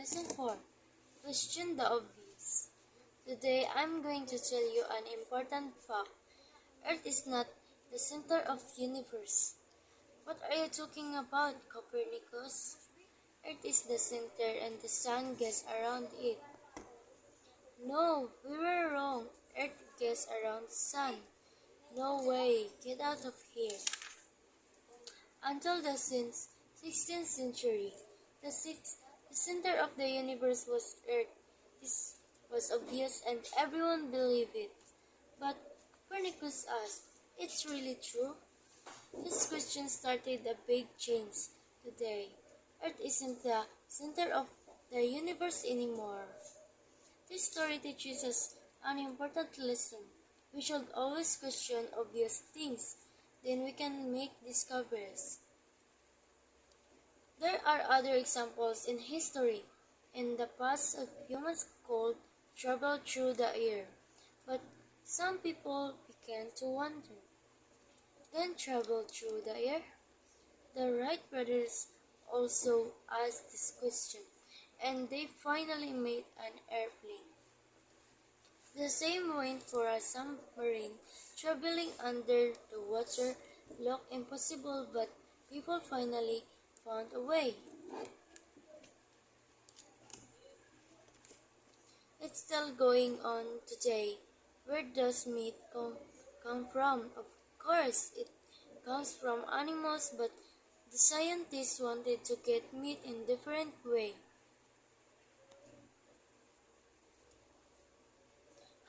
Lesson 4. Question the obvious. Today I'm going to tell you an important fact. Earth is not the center of universe. What are you talking about, Copernicus? Earth is the center and the sun gets around it. No, we were wrong. Earth gets around the sun. No way. Get out of here. Until the 16th century, the center of the universe was Earth. This was obvious and everyone believed it. But Copernicus asked, "It's really true?" This question started a big change today. Earth isn't the center of the universe anymore. This story teaches us an important lesson. We should always question obvious things, then we can make discoveries. There are other examples in history. In the past, humans could travel through the air, but some people began to wonder. Then travel through the air? The Wright brothers also asked this question, and they finally made an airplane. The same went for a submarine. Traveling under the water looked impossible, but people finally found a way. It's still going on today. Where does meat come from? Of course, it comes from animals, but the scientists wanted to get meat in different way.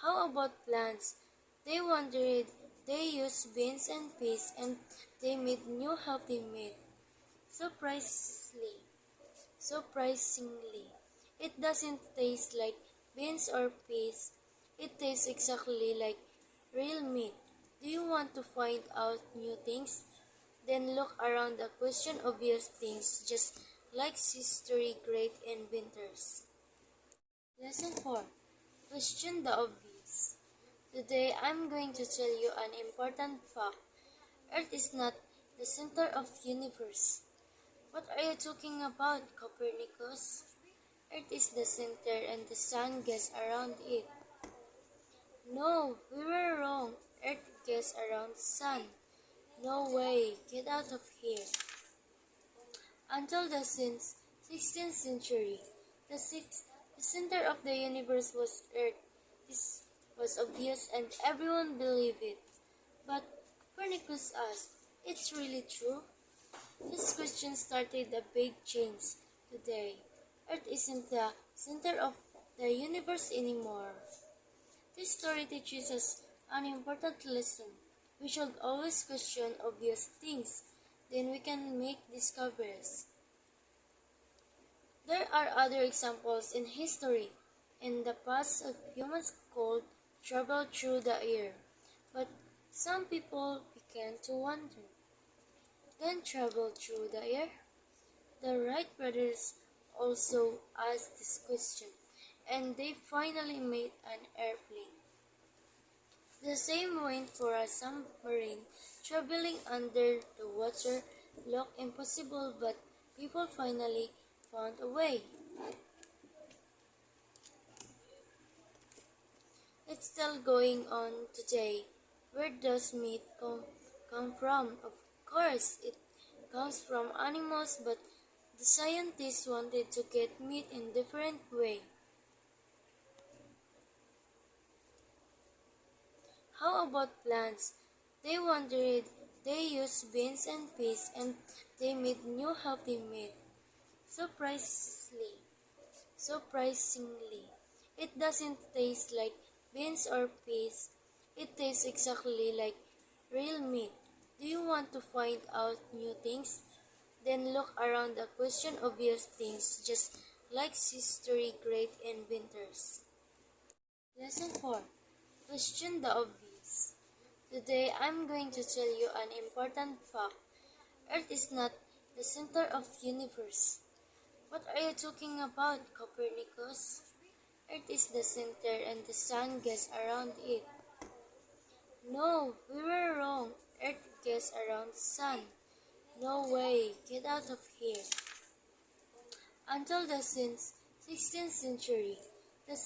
How about plants? They wondered. They used beans and peas, and they made new healthy meat. Surprisingly, it doesn't taste like beans or peas. It tastes exactly like real meat. Do you want to find out new things? Then look around and question obvious things, just like history great inventors. Lesson 4. Question the obvious. Today I'm going to tell you an important fact. Earth is not the center of universe. What are you talking about, Copernicus? Earth is the center and the sun gets around it. No, we were wrong. Earth gets around the sun. No way. Get out of here. Until the 16th century, the center of the universe was Earth. This was obvious and everyone believed it. But Copernicus asked, "It's really true?" This question started a big change today. Earth isn't the center of the universe anymore. This story teaches us an important lesson. We should always question obvious things, then we can make discoveries. There are other examples in history. In the past, humans could travel through the air, but some people began to wonder. Then travel through the air? The Wright brothers also asked this question, and they finally made an airplane. The same went for a submarine. Traveling under the water looked impossible, but people finally found a way. It's still going on today. Where does meat come from? Of course, it comes from animals, but the scientists wanted to get meat in different way. How about plants? They wondered. They used beans and peas, and they made new healthy meat. Surprisingly, it doesn't taste like beans or peas. It tastes exactly like real meat. Do you want to find out new things? Then look around and question obvious things, just like history great inventors. Lesson 4. Question the obvious. Today I'm going to tell you an important fact. Earth is not the center of universe. What are you talking about, Copernicus? Earth is the center and the sun gets around it. No, we were wrong. Earth gets around the sun. No way. Get out of here. Until the 16th century. The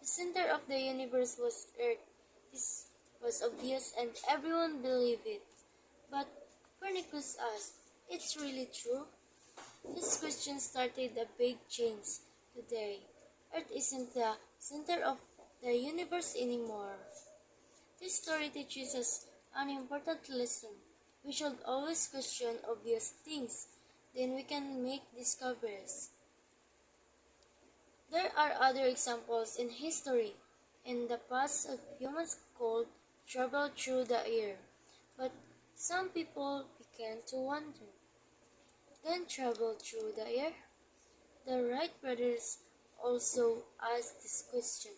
center of the universe was Earth. This was obvious and everyone believed it. But Copernicus asked, "It's really true?" This question started a big change today. Earth isn't the center of the universe anymore. This story teaches us an important lesson. We should always question obvious things, then we can make discoveries. There are other examples in history. In the past, humans could travel through the air, but some people began to wonder. Then travel through the air? The Wright brothers also asked this question,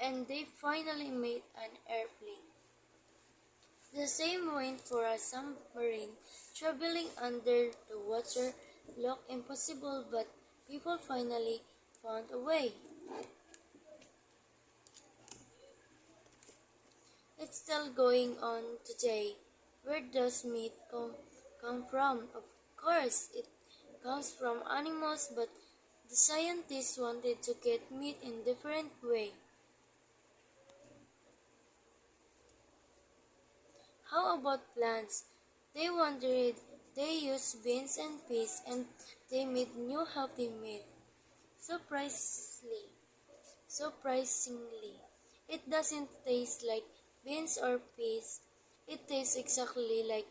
and they finally made an airplane. The same went for a submarine. Traveling under the water looked impossible, but people finally found a way. It's still going on today. Where does meat come from? Of course, it comes from animals, but the scientists wanted to get meat in different way. How about plants? They wondered. They used beans and peas, and they made new healthy meat. Surprisingly, surprisingly, it doesn't taste like beans or peas. It tastes exactly like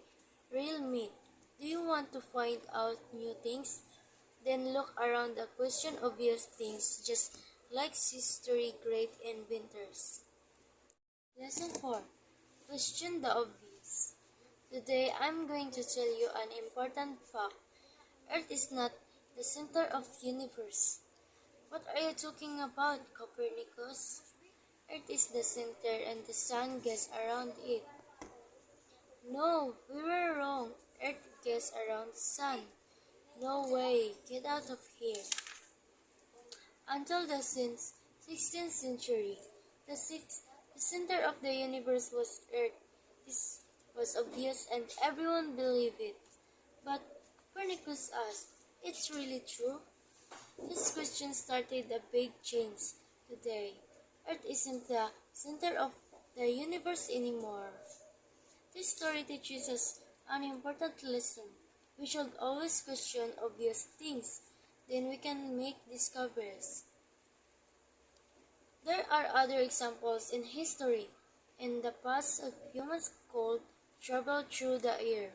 real meat. Do you want to find out new things? Then look around and question obvious things, just like history great inventors. Lesson 4. Question the obvious. Today I'm going to tell you an important fact. Earth is not the center of the universe. What are you talking about, Copernicus? Earth is the center and the sun gets around it. No, we were wrong. Earth gets around the sun. No way, get out of here. Until the 16th century, the center of the universe was Earth. This was obvious and everyone believed it. But Copernicus asked, "It's really true?" This question started a big change today. Earth isn't the center of the universe anymore. This story teaches us an important lesson. We should always question obvious things, then we can make discoveries. There are other examples in history. In the past, humans could travel through the air,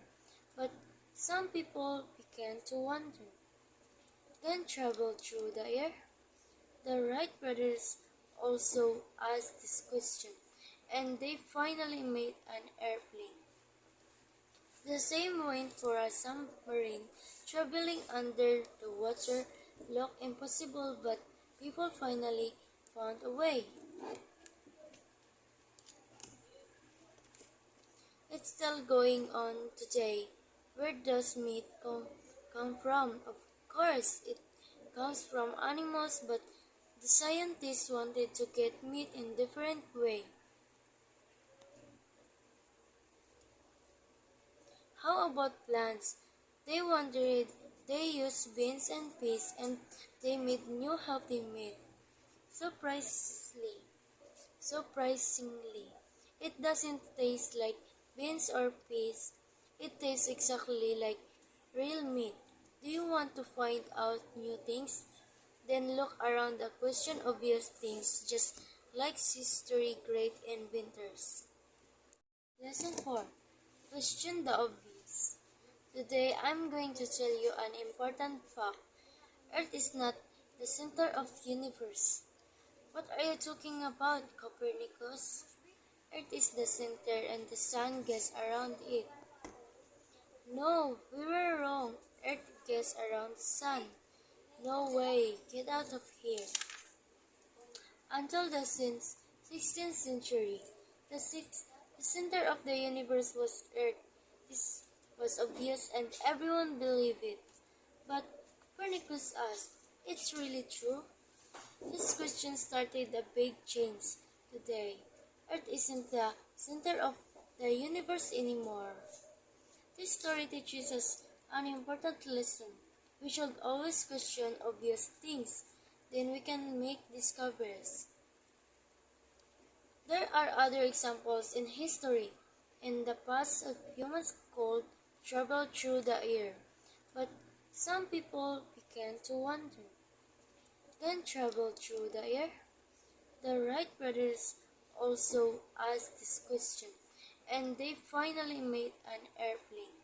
but some people began to wonder. Then travel through the air? The Wright brothers also asked this question, and they finally made an airplane. The same went for a submarine. Traveling under the water looked impossible, but people finally found a way. It's still going on today. Where does meat come from? Of course, it comes from animals, but the scientists wanted to get meat in different way. How about plants? They wondered. They used beans and peas, and they made new healthy meat. Surprisingly, surprisingly, it doesn't taste like beans or peas. It tastes exactly like real meat. Do you want to find out new things? Then look around and question obvious things, just like history great inventors. Lesson 4. Question the obvious. Today I'm going to tell you an important fact. Earth is not the center of the universe. What are you talking about, Copernicus? Earth is the center and the sun gets around it. No, we were wrong. Earth gets around the sun. No way, get out of here. Until the 16th century, the center of the universe was Earth. This was obvious and everyone believed it. But Copernicus asked, "It's really true?" This question started a big change today. Earth isn't the center of the universe anymore. This story teaches us an important lesson. We should always question obvious things, then we can make discoveries. There are other examples in history. In the past, humans could travel through the air, but some people began to wonder. Then travel through the air? The Wright brothers also asked this question, and they finally made an airplane.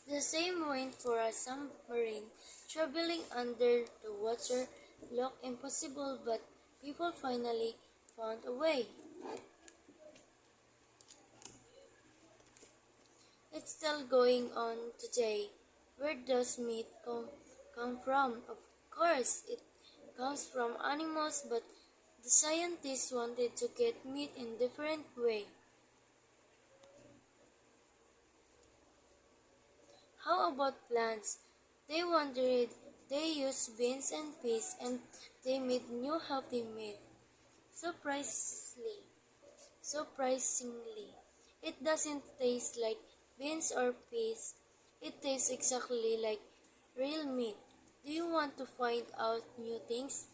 The same went for a submarine. Traveling under the water looked impossible, but people finally found a way. It's still going on today. Where does meat come from? Of course, it comes from animals, but the scientists wanted to get meat in different way. How about plants? They wondered. They used beans and peas, and they made new healthy meat. Surprisingly, surprisingly, it doesn't taste like beans or peas. It tastes exactly like real meat. Do you want to find out new things?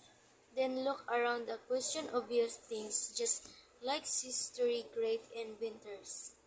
Then look around and question obvious things, just like history great inventors.